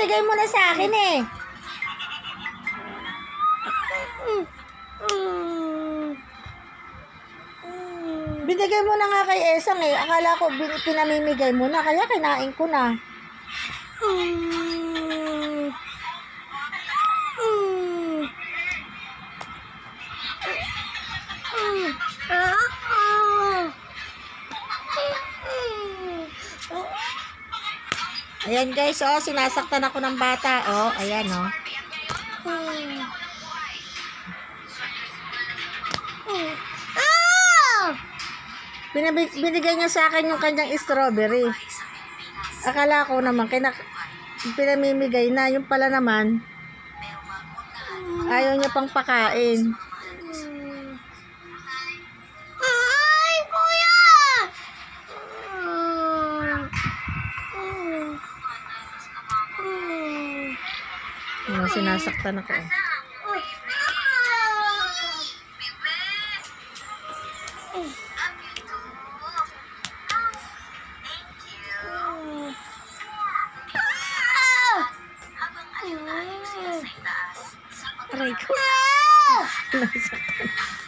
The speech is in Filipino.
binigay mo na sa akin eh. Binigay mo na nga kay Esang eh. Akala ko pinamimigay mo na, kaya kinain ko na. Ayan guys, oh, sinasaktan ako ng bata, oh, ayan, oh. Binigay niya sa akin yung kanyang strawberry. Akala ko naman, pinamimigay na, yung pala naman, ayaw niya pang pakain. Sinasaktan ako. Aray ko. Sinasaktan.